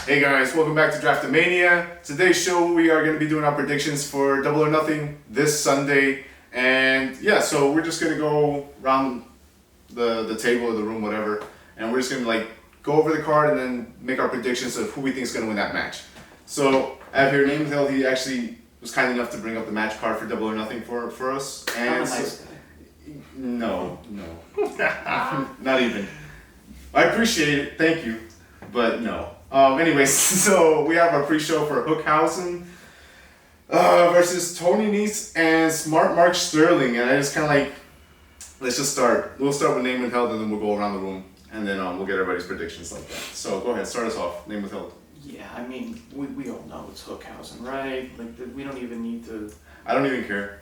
Hey guys, welcome back to Draftamania. Today's show we are going to be doing our predictions for Double or Nothing this Sunday. And yeah, so we're just going to go around the table or the room, whatever. And we're just going to like go over the card and then make our predictions of who we think is going to win that match. So I have here name held. He actually was kind enough to bring up the match card for Double or Nothing for us. And I'm a nice guy. No. Not even. I appreciate it, thank you, but no. Anyways, so we have our pre-show for Hookhausen versus Tony Nese and Smart Mark Sterling, and I just kind of like, let's just start. We'll start with name withheld, and then we'll go around the room, and then we'll get everybody's predictions like that. So go ahead, start us off. Name withheld. Yeah, I mean, we all know it's Hookhausen, right? Like, we don't even need to... I don't even care.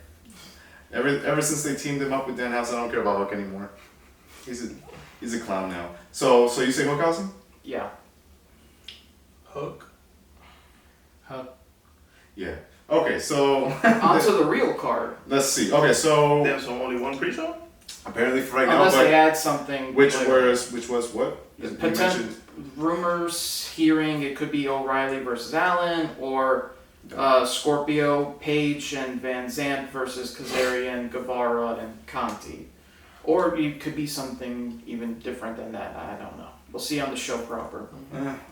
Ever since they teamed him up with Dan House, I don't care about Hook anymore. He's a clown now. So you say Hookhausen? Yeah. Hook. Yeah. Okay, so... On to the real card. Let's see. Okay, so... There's only one pre-show? Apparently for right now, Unless but they add something... which was what? You mentioned... Rumors, hearing, it could be O'Reilly versus Allen, or Scorpio, Page, and Van Zandt versus Kazarian, Guevara, and Conti. Or it could be something even different than that. I don't know. We'll see on the show proper.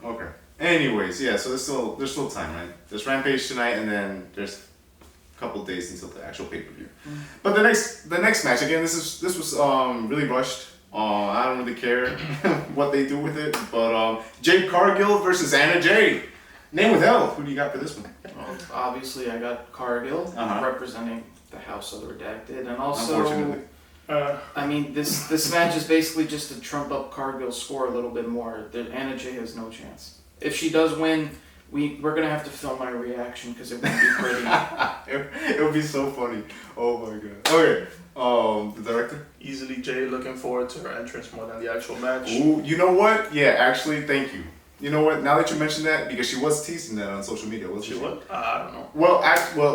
Okay. Anyways, yeah. So there's still time, right? There's Rampage tonight, and then there's a couple days until the actual pay-per-view. But the next match again. This was really rushed. I don't really care what they do with it. But Jade Cargill versus Anna Jay. Name withheld. Who do you got for this one? Well, obviously, I got Cargill representing the House of the Redacted, and also. Unfortunately. I mean, this match is basically just to trump up Cargill's score a little bit more. Anna Jay has no chance. If she does win, we're gonna have to film my reaction because it won't be pretty. It would be so funny. Oh my god. Okay. The director? Easily Jay, looking forward to her entrance more than the actual match. Ooh, you know what? Yeah, actually, thank you. You know what? Now that you mentioned that, because she was teasing that on social media, wasn't she? She what? I don't know. Well,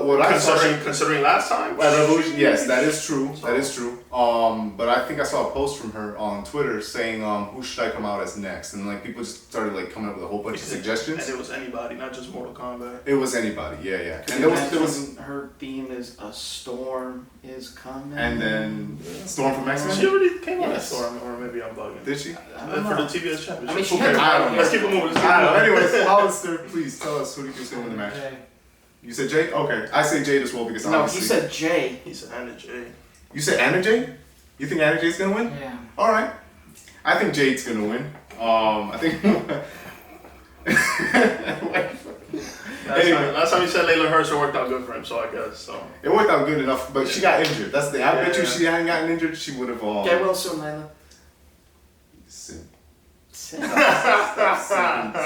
what I saw. Considering last time? At Revolution, yes, that is true. That is true. But I think I saw a post from her on Twitter saying, "Who should I come out as next?" And like people just started like coming up with a whole bunch of suggestions. And it was anybody, not just Mortal Kombat. It was anybody. Yeah. And there was her theme is a storm is coming. And then Storm from X-Men. She already came on that Yes. Storm, or maybe I'm bugging. Did she? For the TBS Championship. I mean, she Okay, had I don't know. Let's keep it moving. I don't know. Anyways, Hollister, please tell us who do you think's gonna win the match. Jay. You said Jade? Okay, I say Jade as well because No, obviously. he said Jay. He said Anna Jay. You said Anna Jade? You think Anna Jade's gonna win? Yeah. All right. I think Jade's gonna win. I think. Last time he said Layla Hurst, it worked out good for him, so I guess so. It worked out good enough, but she got injured. That's the. I bet you Yeah. she hadn't gotten injured, she would have. Get well soon, Layla. Stop.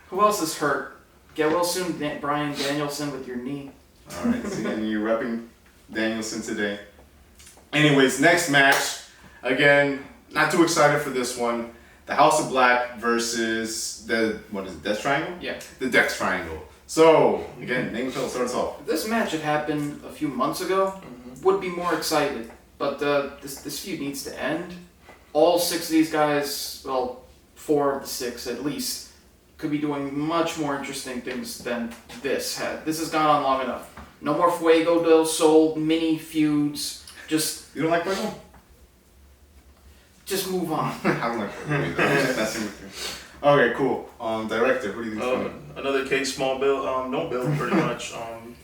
Who else is hurt? Get well soon, Brian Danielson, with your knee. All right. See, and you're repping Danielson today. Anyways, next match. Again, not too excited for this one. The House of Black versus Death Triangle? Yeah. The Death Triangle. So, again, name start us off. If this match had happened a few months ago, would be more excited. But this feud needs to end. All 6 of these guys, well, 4 of the 6 at least, could be doing much more interesting things than this had. This has gone on long enough. No more Fuego del Sol mini feuds. Just You don't like Fuego? Just move on. I don't like Fuego either. I'm just messing with you. Okay, cool. Director, who do you think? Another case, small build, no build pretty much.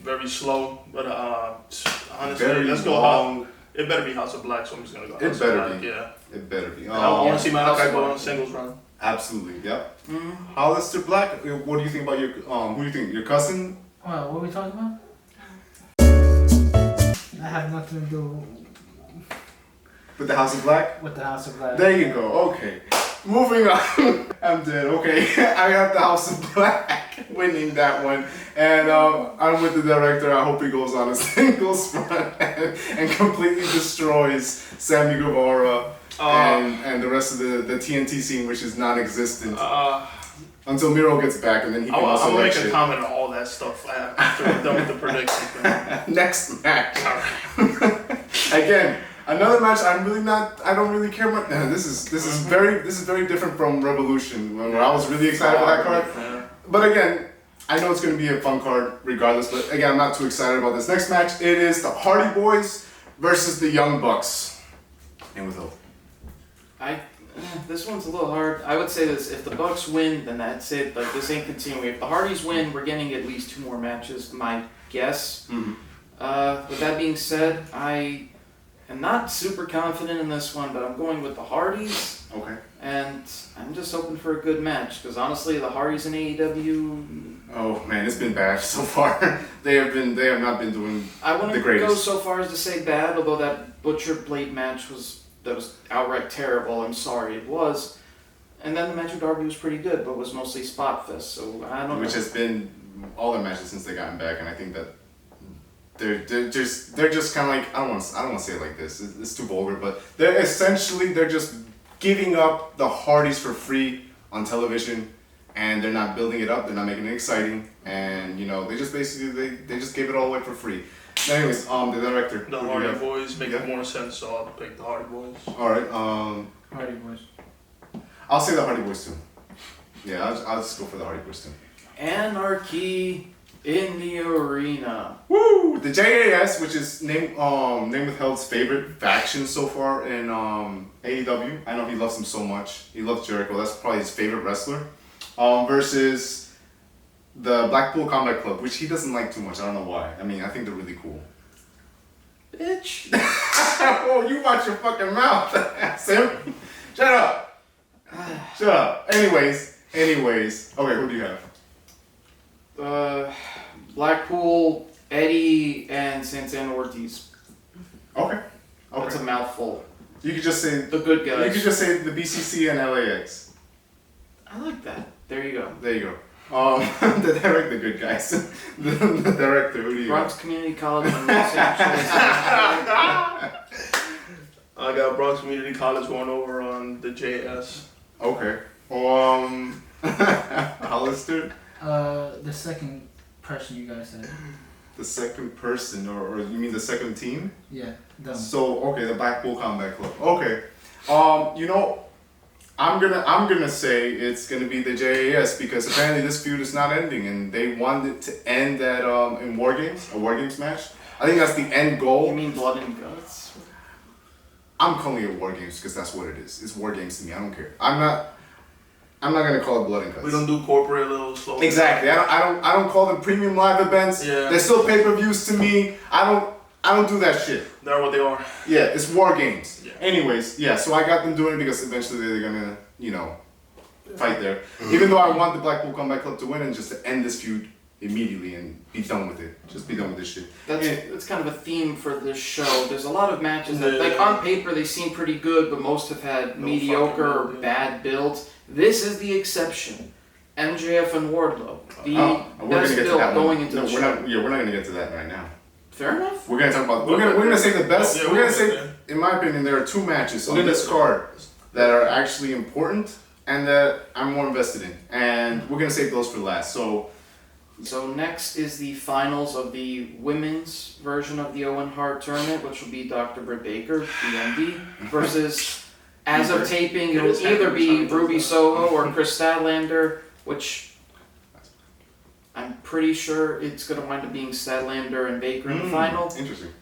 Very slow, but honestly, Very let's go long. It better be House of Black, so I'm just gonna go House It of better Black. be. Yeah. It better be. I want to see House Malachi of go Black. on singles run. Absolutely, yep. Hollister Black, what do you think about your, who do you think, your cousin? Well, what are we talking about? I have nothing to do With the House of Black? with the House of Black. There you go, okay. Moving on. I'm dead, okay. I got the House of Black winning that one. And I'm with the director. I hope he goes on a singles run and completely destroys Sammy Guevara and the rest of the TNT scene, which is non-existent. Until Miro gets back, and then he can I'm also gonna wreck make a shit. comment on all that stuff after we're done with the prediction thing. Next match. Again, Another match I don't really care much. This is very different from Revolution where I was really excited for that card. But again, I know it's gonna be a fun card regardless, but again I'm not too excited about this next match. It is the Hardy Boys versus the Young Bucks. And with hope. This one's a little hard. I would say this: if the Bucks win, then that's it. Like this ain't continuing. If the Hardys win, we're getting at least 2 more matches. My guess. With that being said, I am not super confident in this one, but I'm going with the Hardys. Okay. And I'm just hoping for a good match because honestly, the Hardys in AEW. Oh man, it's been bad so far. They have not been doing. I wouldn't the greatest. go so far as to say bad, although that Butcher Blade match was outright terrible. I'm sorry, it was. And then the match with Darby was pretty good, but was mostly spot fest. So I don't know. Which has been all their matches since they gotten back, and I think that they're just kind of like I don't want to say it like this. It's too vulgar, but they're just giving up the Hardys for free on television, and they're not building it up. They're not making it exciting, and they just basically they just gave it all away for free. Anyways, the director. The Hardy Boys make more sense, so I'll pick the Hardy Boys. All right. Hardy Boys. I'll say the Hardy Boys too. Yeah, I'll just go for the Hardy Boys too. Anarchy in the arena. Woo! The JAS, which is Name Withheld's favorite faction so far in AEW. I know he loves him so much. He loves Jericho. That's probably his favorite wrestler. Versus the Blackpool Combat Club, which he doesn't like too much. I don't know why. I mean, I think they're really cool. Bitch. Oh, you watch your fucking mouth, Sam. Shut up. Shut up. Anyways. Okay, who do you have? Blackpool, Eddie, and Santana Ortiz. Okay. That's a mouthful. You could just say the good guys. You could just say the BCC and LAX. I like that. There you go. There you go. The director, the good guys. the director, who do you Bronx have? Community College and Los Angeles. I got Bronx Community College going over on the JS. Okay. Hollister? The second person you guys said. The second person, or you mean the second team? Yeah, them. So, okay, the Blackpool Combat Club. Okay. I'm gonna say it's gonna be the JAS because apparently this feud is not ending and they wanted it to end at in War Games, a War Games match. I think that's the end goal. You mean Blood and Guts? I'm calling it War Games because that's what it is. It's War Games to me. I don't care. I'm not gonna call it Blood and Guts. We don't do corporate little slow. Exactly. I don't call them premium live events. Yeah. They're still pay-per-views to me. I don't do that shit. They're what they are. Yeah, it's War Games. Yeah. Anyways, yeah, so I got them doing it because eventually they're gonna, fight there. Even though I want the Blackpool Combat Club to win and just to end this feud immediately and be done with it. Just be done with this shit. That's kind of a theme for this show. There's a lot of matches that, like on paper, they seem pretty good, but most have had mediocre or bad builds. This is the exception. MJF and Wardlow, the best build going into the show. We're not gonna get to that right now. Fair enough. We're gonna talk about. We're gonna say the best. We're gonna say, in my opinion, there are 2 matches on this card that are actually important and that I'm more invested in, and we're gonna save those for last. So next is the finals of the women's version of the Owen Hart tournament, which will be Dr. Britt Baker, DMD, versus, as of taping, it will either be Ruby Soho or Chris Statlander, which I'm pretty sure it's going to wind up being Statlander and Baker in the final. Interesting.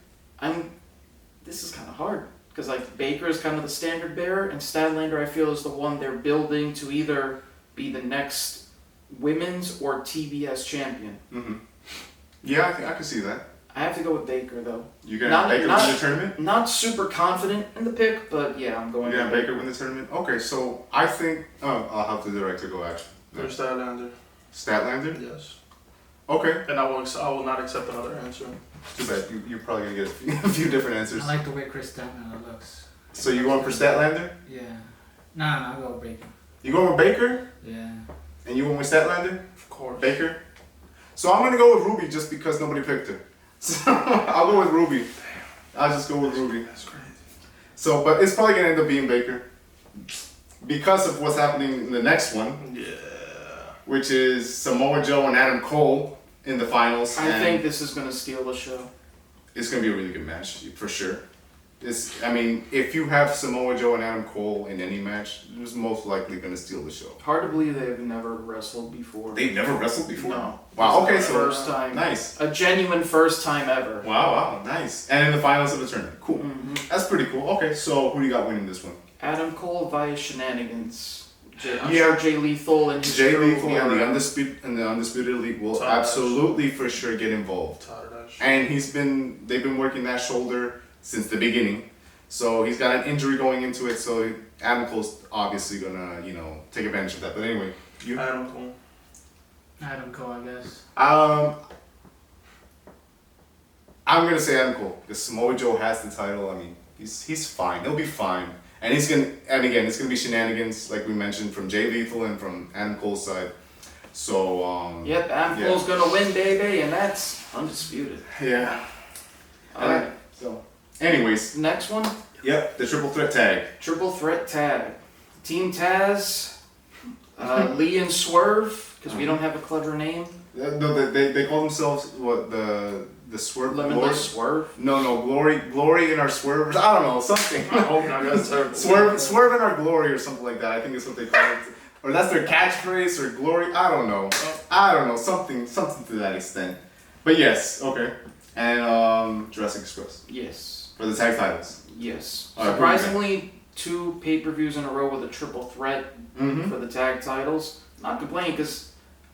This is kind of hard, because Baker is kind of the standard bearer, and Statlander I feel is the one they're building to either be the next women's or TBS champion. Mm-hmm. Yeah, I can see that. I have to go with Baker though. You gonna Baker win the tournament? Not super confident in the pick, but yeah, I'm going. You gonna Baker win the tournament? Okay, so I think I'll have the director go actually. There's Statlander. Statlander? Yes. Okay. And I will not accept another answer. Too bad. You're probably gonna get a few different answers. I like the way Chris Statlander looks. So you going for Statlander? Yeah. Nah, I'll go with Baker. You going with Baker? Yeah. And you went with Statlander? Of course. Baker? So I'm gonna go with Ruby just because nobody picked her. So I'll go with Ruby. I'll just go with Ruby. That's crazy. So, but it's probably gonna end up being Baker. Because of what's happening in the next one. Yeah. Which is Samoa Joe and Adam Cole in the finals. I think this is going to steal the show. It's gonna be a really good match, for sure. I mean, if you have Samoa Joe and Adam Cole in any match, who's most likely going to steal the show? Hard to believe they've never wrestled before. They've never wrestled before? No. Wow, okay, It's so their first time. nice. A genuine first time ever. Wow, nice. And in the finals of the tournament. Cool. Mm-hmm. That's pretty cool. Okay, so who do you got winning this one? Adam Cole via shenanigans. I'm Yeah. sure Jay Lethal and his Jay crew Lethal are, and the Undisputed Elite will Tired. absolutely for sure get involved. Tired of that shit. And they've been working that shoulder since the beginning. So he's got an injury going into it, so Adam Cole's obviously gonna, take advantage of that. But anyway, you Adam Cole. Adam Cole, I guess. I'm gonna say Adam Cole because Samoa Joe has the title. I mean, he's fine. He'll be fine. And again, it's gonna be shenanigans like we mentioned from Jay Lethal and from Adam Cole's side. So Yep, Adam yeah. Cole's gonna win, baby, and that's undisputed. Yeah. Alright, So anyways, next one, yep, the triple threat tag. triple threat tag. Team Taz, Lee and Swerve, because we don't have a clever name. No, they call themselves what the swerve. Limitless Swerve. No, glory in our swerve. I don't know, something. I hope not. That's terrible. Swerve in our glory or something like that. I think is what they call it. Or that's their catchphrase or glory. I don't know. Something to that extent. But yes, okay. And Jurassic Express Yes. for the tag titles. Yes. All right, Surprisingly, 2 pay-per-views in a row with a triple threat Mm-hmm. for the tag titles. Not complaining because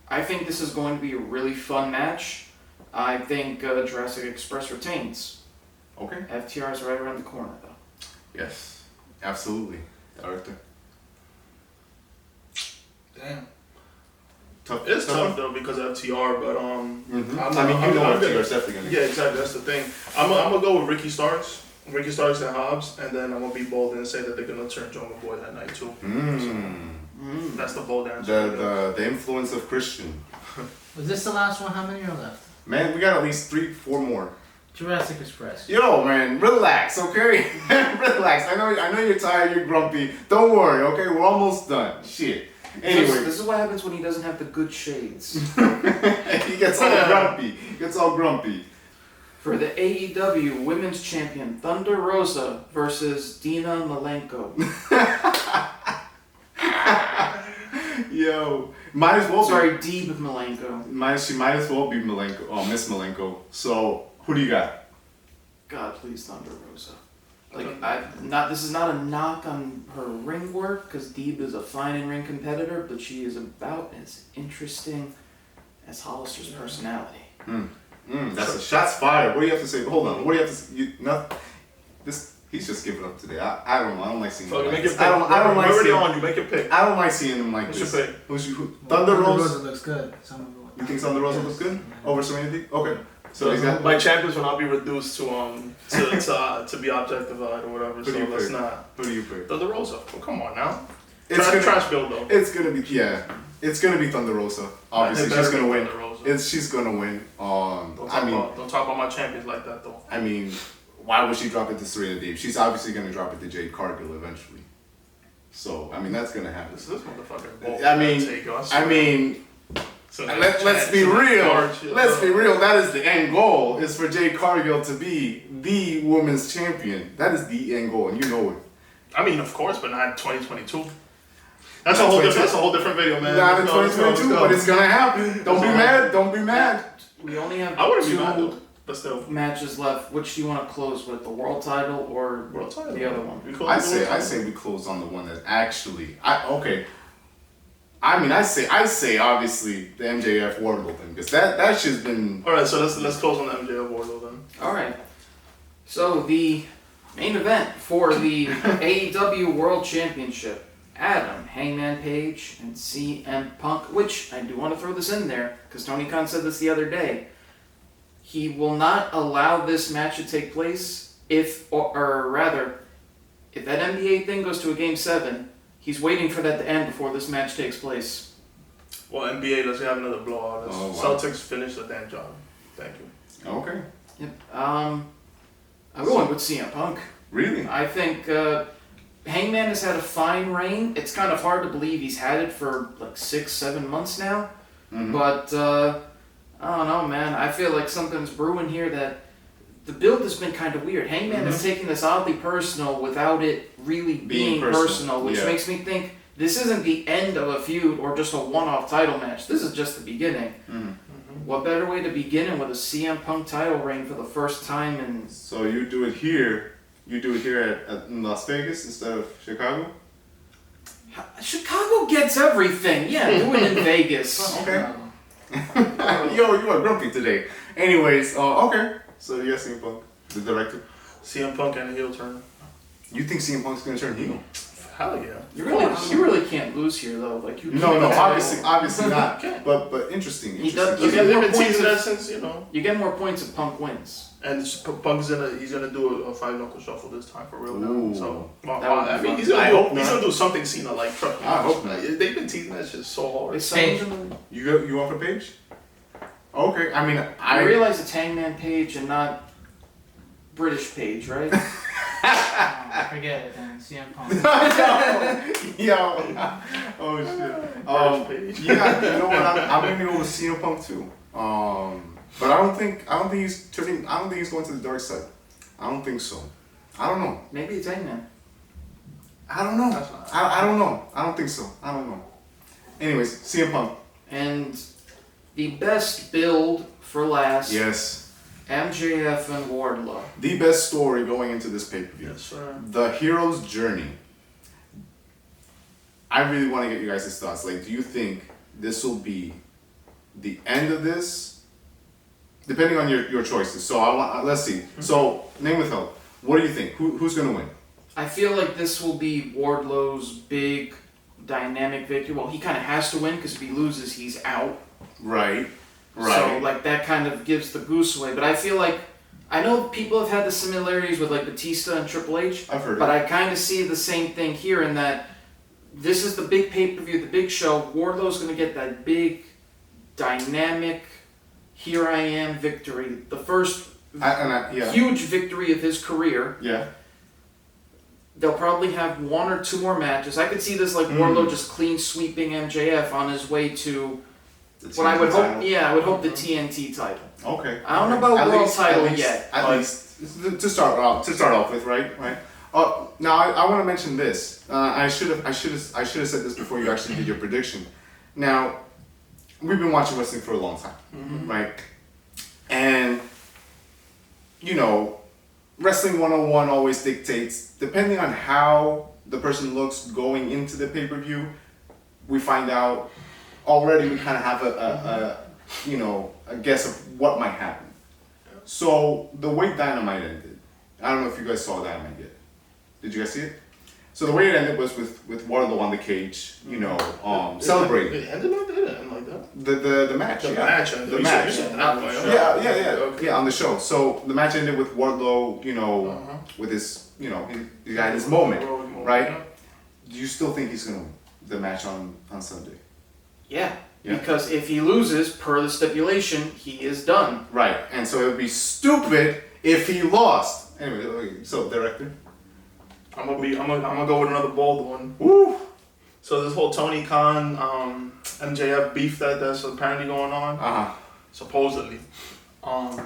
I think this is going to be a really fun match. I think Jurassic Express retains. Okay. FTR is right around the corner though. Yes, absolutely. Arthur. Damn. Tough. It's tough though because of FTR, but Mm-hmm. I'm FTR is definitely gonna. Yeah, exactly. That's the thing. I'm gonna go with Ricky Starks and Hobbs, and then I'm gonna be bold and say that they're gonna turn Jungle Boy that night too. That's the bold answer. The influence of Christian. Was this the last one? How many are left? Man, we got at least 3-4 more. Jurassic Express. Yo, man, relax, okay? Relax. I know you're tired, you're grumpy. Don't worry, okay? We're almost done. Shit. Anyway, This is what happens when he doesn't have the good shades. he gets all grumpy. For the AEW Women's Champion, Thunder Rosa versus Dina Malenko. Yo, might as well. Sorry, Deeb Malenko. She might as well be Malenko. Oh, Miss Malenko. So, who do you got? God, please, Thunder Rosa. This is not a knock on her ring work, because Deeb is a fine in-ring competitor, but she is about as interesting as Hollister's personality. That's a shots fired. What do you have to say? Hold on. What do you have to say? He's just giving up today. I don't know. I don't like seeing him like Make this. your pick. I don't like We're already seeing. on you. Make your pick. I don't like seeing him like What's this. your pick? Thunder Rosa. looks good. You think Thunder Rosa looks good over Serenity? Okay. So he's So got. my champions will not be reduced to be objectified or whatever. Who So do you let's pick? not. Who do you pick? Thunder Rosa. Well, come on now. It's Trash build though. It's gonna be It's gonna be Thunder Rosa. Obviously, It she's better gonna be win. Thunder Rosa. She's gonna win. Don't talk about my champions like that though. I mean, why would she drop it to Serena Deeb? She's obviously gonna drop it to Jade Cargill eventually. So I mean, that's gonna happen. This motherfucker. I mean, let's be real. Let's be real. That is the end goal. Is for Jade Cargill to be the women's champion. That is the end goal, and you know it. I mean, of course, but not in 2022. That's a whole different video, man. Not in Let's go, 2022, but it's gonna happen. Don't be mad. Don't be mad. We only have I wouldn't be 2 mad though, but still. matches left. Which do you want to close with? The world title or World title. the other one? We call I it the world say title. we close on the one that actually. I say obviously the MJF Wardlow thing because that shit's been. All right, so let's close on the MJF Wardlow then. All right. So the main event for the AEW World Championship: Adam, Hangman Page, and CM Punk. Which I do want to throw this in there because Tony Khan said this the other day. He will not allow this match to take place if that NBA thing goes to a Game 7. He's waiting for that to end before this match takes place. Well, NBA, let's have another blowout. Oh, wow. Celtics finish the damn job. Thank you. Okay. Yep. I'm going with CM Punk. Really? I think Hangman has had a fine reign. It's kind of hard to believe he's had it for like 6-7 months now. Mm-hmm. But I don't know, man. I feel like something's brewing here that the build has been kind of weird. Hangman is taking this oddly personal without it really being personal, which makes me think this isn't the end of a feud or just a one-off title match. This is just the beginning. What better way to begin it with a CM Punk title reign for the first time in... So you do it here at Las Vegas instead of Chicago? Chicago gets everything. Yeah, do it in Vegas. Okay. Yo, you are grumpy today. Anyways, okay. So yes, CM Punk, the director. CM Punk and a heel turn. You think CM Punk's gonna turn heel? Hell yeah. You really can't lose here though. Like you. No, obviously not. But interesting. You Interesting. get more They've been points teasing that if, since, you know. you get more points if Punk wins. And Punk's he's gonna do a 5-knuckle shuffle this time for real now. Ooh. So That would be I mean, fun. he's gonna do something Cena like. Trust me. I hope not. They've been teasing that shit so hard. Is Paige. someone- You want for Paige? Okay. I mean, I realize it's Hangman Page and not British Page, right? Forget it then. CM Punk. Yo. Oh shit. Page. Yeah. You know what? I'm gonna go with CM Punk too. But I don't think he's turning. I don't think he's going to the dark side. I don't think so. I don't know. Maybe it's Hangman. I don't know. That's not- I don't know. I don't think so. I don't know. Anyways, CM Punk. And the best build for last. Yes. MJF and Wardlow. The best story going into this pay-per-view. Yes, sir. The hero's journey. I really want to get you guys' thoughts. Like, do you think this will be the end of this? Depending on your choices. So let's see. So name with help. What do you think? Who's gonna win? I feel like this will be Wardlow's big dynamic victory. Well, he kind of has to win because if he loses, he's out. Right. So like that kind of gives the goose away. But I feel like I know people have had the similarities with like Batista and Triple H. I've heard. But I kind of see the same thing here in that this is the big pay-per-view, the big show. Wardlow's going to get that big, dynamic, here I am victory. The first yeah. huge victory of his career. Yeah. They'll probably have one or two more matches. I could see this like Wardlow just clean sweeping MJF on his way to what I would hope. Title. Yeah, I would hope the TNT title. Okay. I don't know about At world least- title at least- yet. At but least to start off with, right? Now I want to mention this. I should have said this before you actually did your prediction. Now, we've been watching wrestling for a long time, right? And you know, wrestling 101 always dictates, depending on how the person looks going into the pay-per-view, we find out already. We kind of have a guess of what might happen. So the way Dynamite ended, I don't know if you guys saw Dynamite yet. Did you guys see it? So the way it ended was with Wardlow on the cage, celebrating It ended like that? It didn't end like that. the match. The yeah. match. The match. You said that way. Yeah, yeah, on the show. So the match ended with Wardlow, with his, he had his moment, right? Do you still think he's gonna win the match on Sunday? yeah, Yeah. because if he loses, per the stipulation, he is done. Right, and so it would be stupid if he lost. Anyway, so director. I'm gonna go with another bold one. Woo! So this whole Tony Khan, MJF beef that's apparently going on, supposedly. I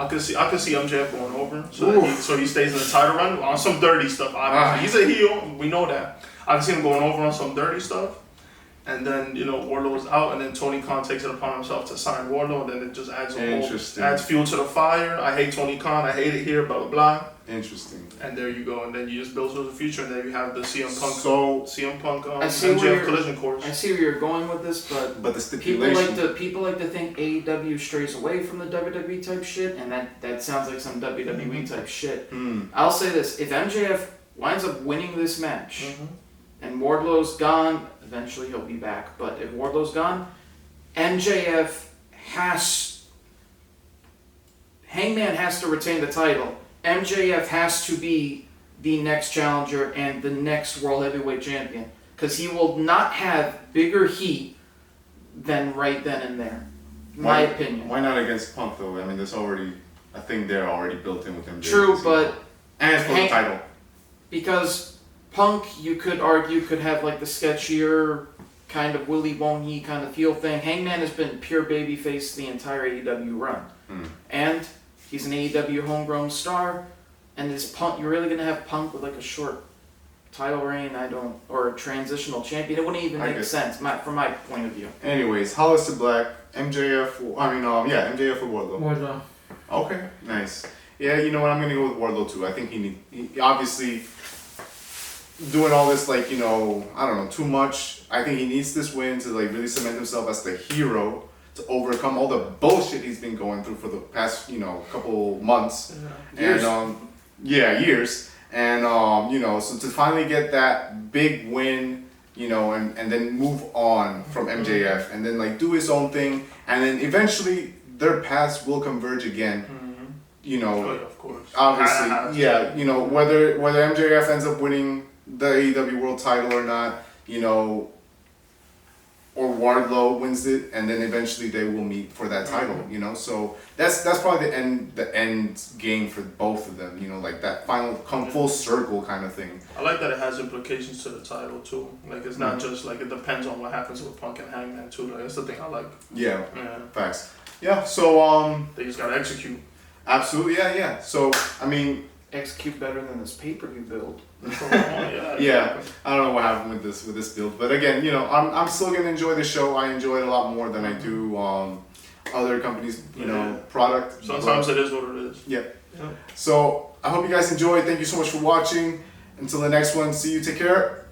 could see MJF going over, so he stays in the title run on some dirty stuff. Obviously, he's a heel, we know that. I can see him going over on some dirty stuff, and then Wardlow's out, and then Tony Khan takes it upon himself to sign Wardlow, and then it just adds fuel to the fire. I hate Tony Khan, I hate it here, blah blah blah. Interesting. And there you go, and then you just build towards the future, and then you have the CM Punk I see where MJF collision course. I see where you're going with this, but the stipulation. people like to think AEW strays away from the WWE type shit, and that sounds like some WWE type shit. I'll say this: if MJF winds up winning this match, and Wardlow's gone, eventually he'll be back. But if Wardlow's gone, Hangman has to retain the title. MJF has to be the next challenger and the next World Heavyweight Champion. Because he will not have bigger heat than right then and there. My opinion. Why not against Punk though? I mean, there's already a thing there already built in with MJF. True, but... And it's for the title. Because Punk, you could argue, could have like the sketchier kind of Willy Wonky kind of feel thing. Hangman has been pure babyface the entire AEW run. And He's an AEW homegrown star, and this Punk, you're really gonna have Punk with like a short title reign? Or a transitional champion. It wouldn't even make sense from my point of view. Anyways, Hollister Black, MJF. MJF or Wardlow. Wardlow. Okay, nice. Yeah, you know what? I'm gonna go with Wardlow too. I think he obviously doing all this I don't know, too much. I think he needs this win to like really cement himself as the hero to overcome all the bullshit he's been going through for the past couple months. Years. And years. And so to finally get that big win, and then move on from MJF and then like do his own thing, and then eventually their paths will converge again. Of course. Obviously, whether MJF ends up winning the AEW World Title or not, or Wardlow wins it, and then eventually they will meet for that title, So that's probably the end game for both of them, like that final come full circle kind of thing. I like that it has implications to the title too. Like it's not just like it depends on what happens with Punk and Hangman too. Like that's the thing I like. Yeah. Facts. Yeah. So they just gotta execute. Absolutely. Yeah. So I mean. Execute better than this pay-per-view build. Yeah, I don't know what happened with this build, but again, I'm still gonna enjoy the show. I enjoy it a lot more than I do other companies, product. Sometimes it is what it is. Yeah. So I hope you guys enjoyed. Thank you so much for watching. Until the next one, see you. Take care.